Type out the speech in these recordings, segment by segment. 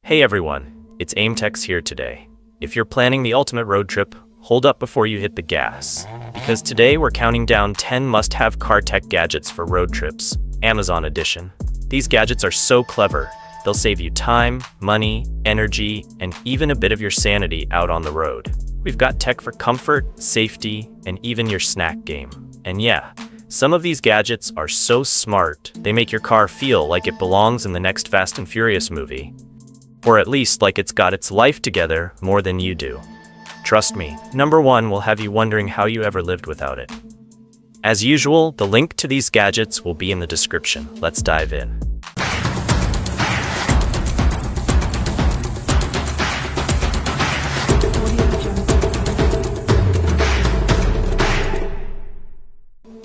Hey everyone, it's AimTex here today. If you're planning the ultimate road trip, hold up before you hit the gas. Because today we're counting down 10 must-have car tech gadgets for road trips, Amazon edition. These gadgets are so clever, they'll save you time, money, energy, and even a bit of your sanity out on the road. We've got tech for comfort, safety, and even your snack game. And yeah, some of these gadgets are so smart, they make your car feel like it belongs in the next Fast and Furious movie. Or at least like it's got its life together more than you do. Trust me, number 1 will have you wondering how you ever lived without it. As usual, the link to these gadgets will be in the description. Let's dive in.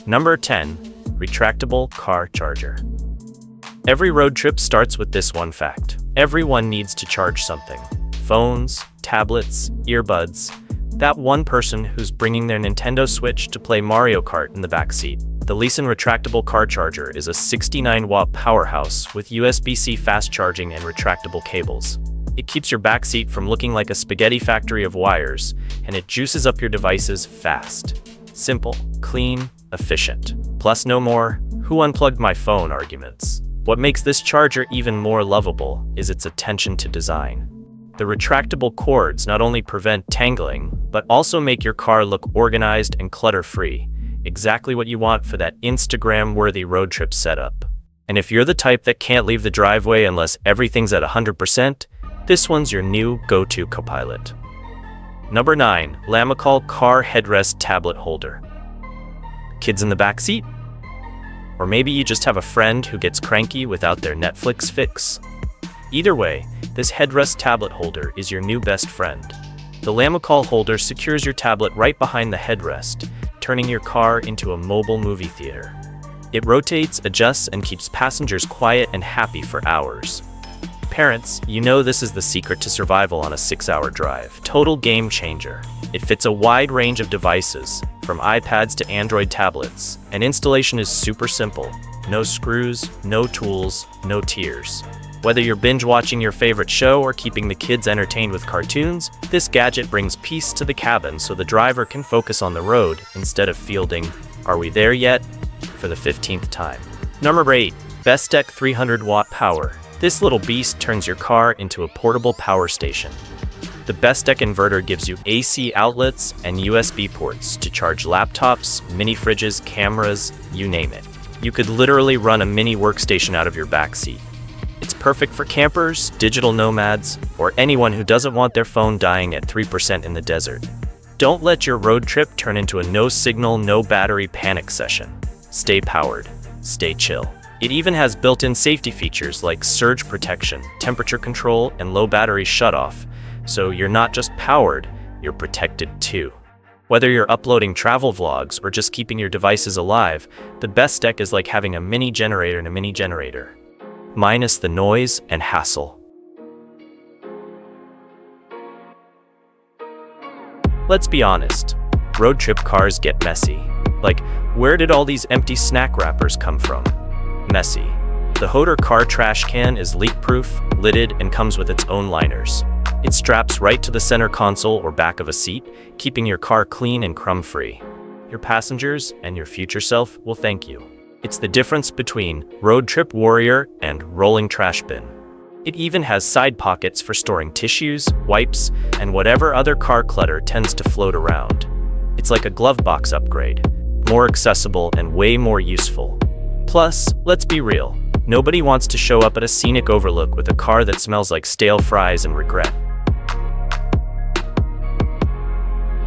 Number 10, Retractable Car Charger. Every road trip starts with this one fact. Everyone needs to charge something. Phones, tablets, earbuds. That one person who's bringing their Nintendo Switch to play Mario Kart in the backseat. The LISEN Retractable Car Charger is a 69-watt powerhouse with USB-C fast charging and retractable cables. It keeps your backseat from looking like a spaghetti factory of wires, and it juices up your devices fast. Simple, clean, efficient. Plus no more "who unplugged my phone" arguments. What makes this charger even more lovable is its attention to design. The retractable cords not only prevent tangling, but also make your car look organized and clutter-free, exactly what you want for that Instagram-worthy road trip setup. And if you're the type that can't leave the driveway unless everything's at 100%, this one's your new go-to copilot. Number 9, Lamicall Car Headrest Tablet Holder. Kids in the backseat? Or maybe you just have a friend who gets cranky without their Netflix fix. Either way, this headrest tablet holder is your new best friend. The Lamicall holder secures your tablet right behind the headrest, turning your car into a mobile movie theater. It rotates, adjusts, and keeps passengers quiet and happy for hours. Parents, you know this is the secret to survival on a 6-hour drive. Total game changer. It fits a wide range of devices, from iPads to Android tablets, and installation is super simple. No screws, no tools, no tears. Whether you're binge watching your favorite show or keeping the kids entertained with cartoons, this gadget brings peace to the cabin so the driver can focus on the road instead of fielding "Are we there yet?" for the 15th time. Number 8, BESTEK 300-watt power. This little beast turns your car into a portable power station. The BESTEK inverter gives you AC outlets and USB ports to charge laptops, mini fridges, cameras, you name it. You could literally run a mini workstation out of your backseat. It's perfect for campers, digital nomads, or anyone who doesn't want their phone dying at 3% in the desert. Don't let your road trip turn into a no-signal, no-battery panic session. Stay powered. Stay chill. It even has built-in safety features like surge protection, temperature control, and low battery shutoff. So you're not just powered, you're protected too. Whether you're uploading travel vlogs or just keeping your devices alive, the BESTEK is like having a mini generator in a mini generator. Minus the noise and hassle. Let's be honest, road trip cars get messy. Like, where did all these empty snack wrappers come from? Messy. The HOTOR Car Trash Can is leak-proof, lidded, and comes with its own liners. It straps right to the center console or back of a seat, keeping your car clean and crumb-free. Your passengers and your future self will thank you. It's the difference between road trip warrior and rolling trash bin. It even has side pockets for storing tissues, wipes, and whatever other car clutter tends to float around. It's like a glove box upgrade, more accessible and way more useful. Plus, let's be real, nobody wants to show up at a scenic overlook with a car that smells like stale fries and regret.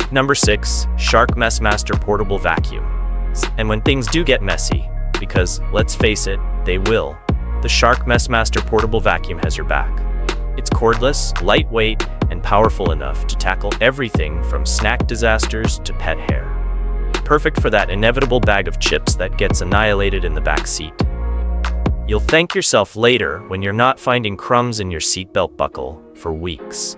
Number 6, Shark MessMaster Portable Vacuum. And when things do get messy, because let's face it, they will, the Shark MessMaster Portable Vacuum has your back. It's cordless, lightweight, and powerful enough to tackle everything from snack disasters to pet hair. Perfect for that inevitable bag of chips that gets annihilated in the back seat. You'll thank yourself later when you're not finding crumbs in your seatbelt buckle for weeks.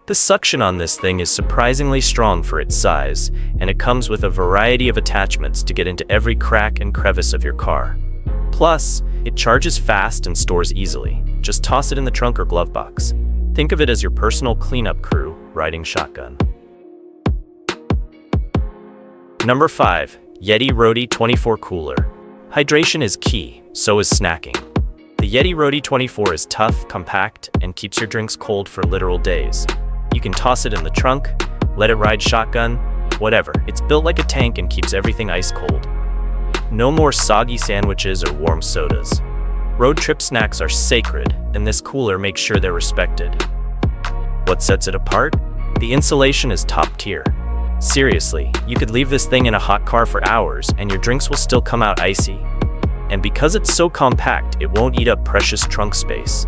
The suction on this thing is surprisingly strong for its size, and it comes with a variety of attachments to get into every crack and crevice of your car. Plus, it charges fast and stores easily. Just toss it in the trunk or glove box. Think of it as your personal cleanup crew riding shotgun. Number 5. YETI Roadie 24 Cooler. Hydration is key, so is snacking. The YETI Roadie 24 is tough, compact, and keeps your drinks cold for literal days. You can toss it in the trunk, let it ride shotgun, whatever. It's built like a tank and keeps everything ice cold. No more soggy sandwiches or warm sodas. Road trip snacks are sacred, and this cooler makes sure they're respected. What sets it apart? The insulation is top tier. Seriously, you could leave this thing in a hot car for hours and your drinks will still come out icy. And because it's so compact, it won't eat up precious trunk space.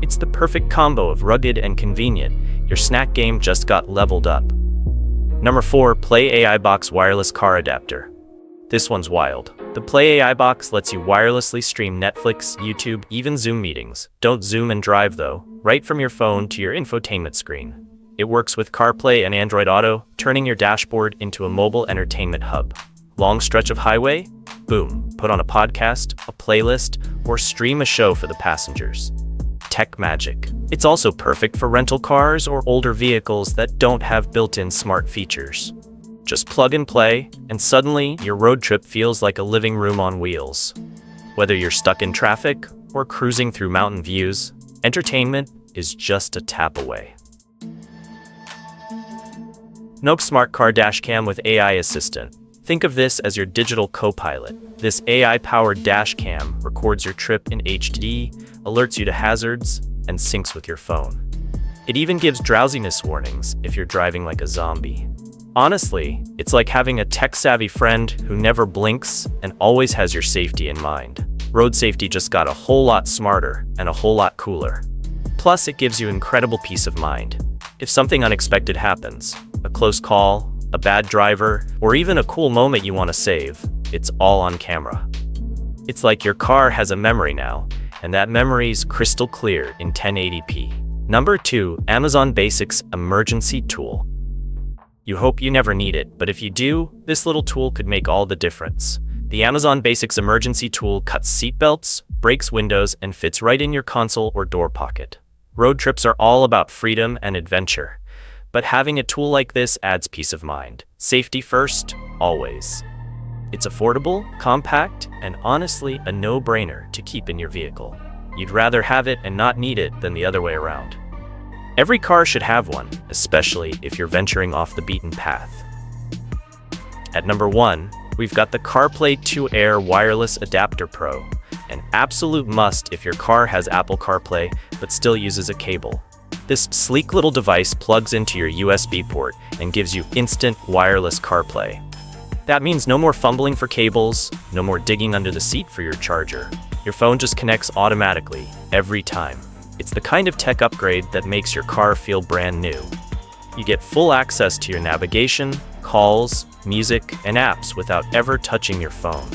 It's the perfect combo of rugged and convenient. Your snack game just got leveled up. Number 4. PlayAIBox Wireless Car Adapter. This one's wild. The PlayAIBox lets you wirelessly stream Netflix, YouTube, even Zoom meetings. Don't zoom and drive though, right from your phone to your infotainment screen. It works with CarPlay and Android Auto, turning your dashboard into a mobile entertainment hub. Long stretch of highway? Boom, put on a podcast, a playlist, or stream a show for the passengers. Tech magic. It's also perfect for rental cars or older vehicles that don't have built-in smart features. Just plug and play, and suddenly your road trip feels like a living room on wheels. Whether you're stuck in traffic or cruising through mountain views, entertainment is just a tap away. Nook Smart Car Dash Cam with AI Assistant. Think of this as your digital co-pilot. This AI-powered dash cam records your trip in HD, alerts you to hazards, and syncs with your phone. It even gives drowsiness warnings if you're driving like a zombie. Honestly, it's like having a tech-savvy friend who never blinks and always has your safety in mind. Road safety just got a whole lot smarter and a whole lot cooler. Plus, it gives you incredible peace of mind. If something unexpected happens, a close call, a bad driver, or even a cool moment you want to save, it's all on camera. It's like your car has a memory now, and that memory's crystal clear in 1080p. Number 2. Amazon Basics Emergency Tool. You hope you never need it, but if you do, this little tool could make all the difference. The Amazon Basics Emergency Tool cuts seatbelts, breaks windows, and fits right in your console or door pocket. Road trips are all about freedom and adventure, but having a tool like this adds peace of mind. Safety first, always. It's affordable, compact, and honestly a no-brainer to keep in your vehicle. You'd rather have it and not need it than the other way around. Every car should have one, especially if you're venturing off the beaten path. At number 1, we've got the CarPlay 2 Air Wireless Adapter Pro, an absolute must if your car has Apple CarPlay but still uses a cable. This sleek little device plugs into your USB port and gives you instant wireless CarPlay. That means no more fumbling for cables, no more digging under the seat for your charger. Your phone just connects automatically, every time. It's the kind of tech upgrade that makes your car feel brand new. You get full access to your navigation, calls, music, and apps without ever touching your phone.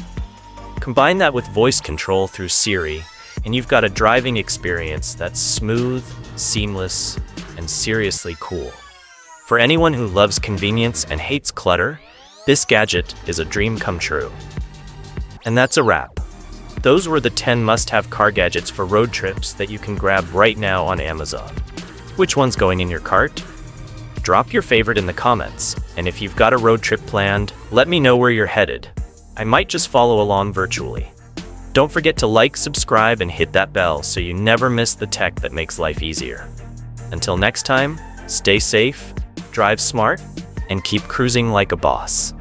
Combine that with voice control through Siri, and you've got a driving experience that's smooth, seamless, and seriously cool. For anyone who loves convenience and hates clutter, this gadget is a dream come true. And that's a wrap. Those were the 10 must-have car gadgets for road trips that you can grab right now on Amazon. Which one's going in your cart? Drop your favorite in the comments, and if you've got a road trip planned, let me know where you're headed. I might just follow along virtually. Don't forget to like, subscribe, and hit that bell so you never miss the tech that makes life easier. Until next time, stay safe, drive smart, and keep cruising like a boss.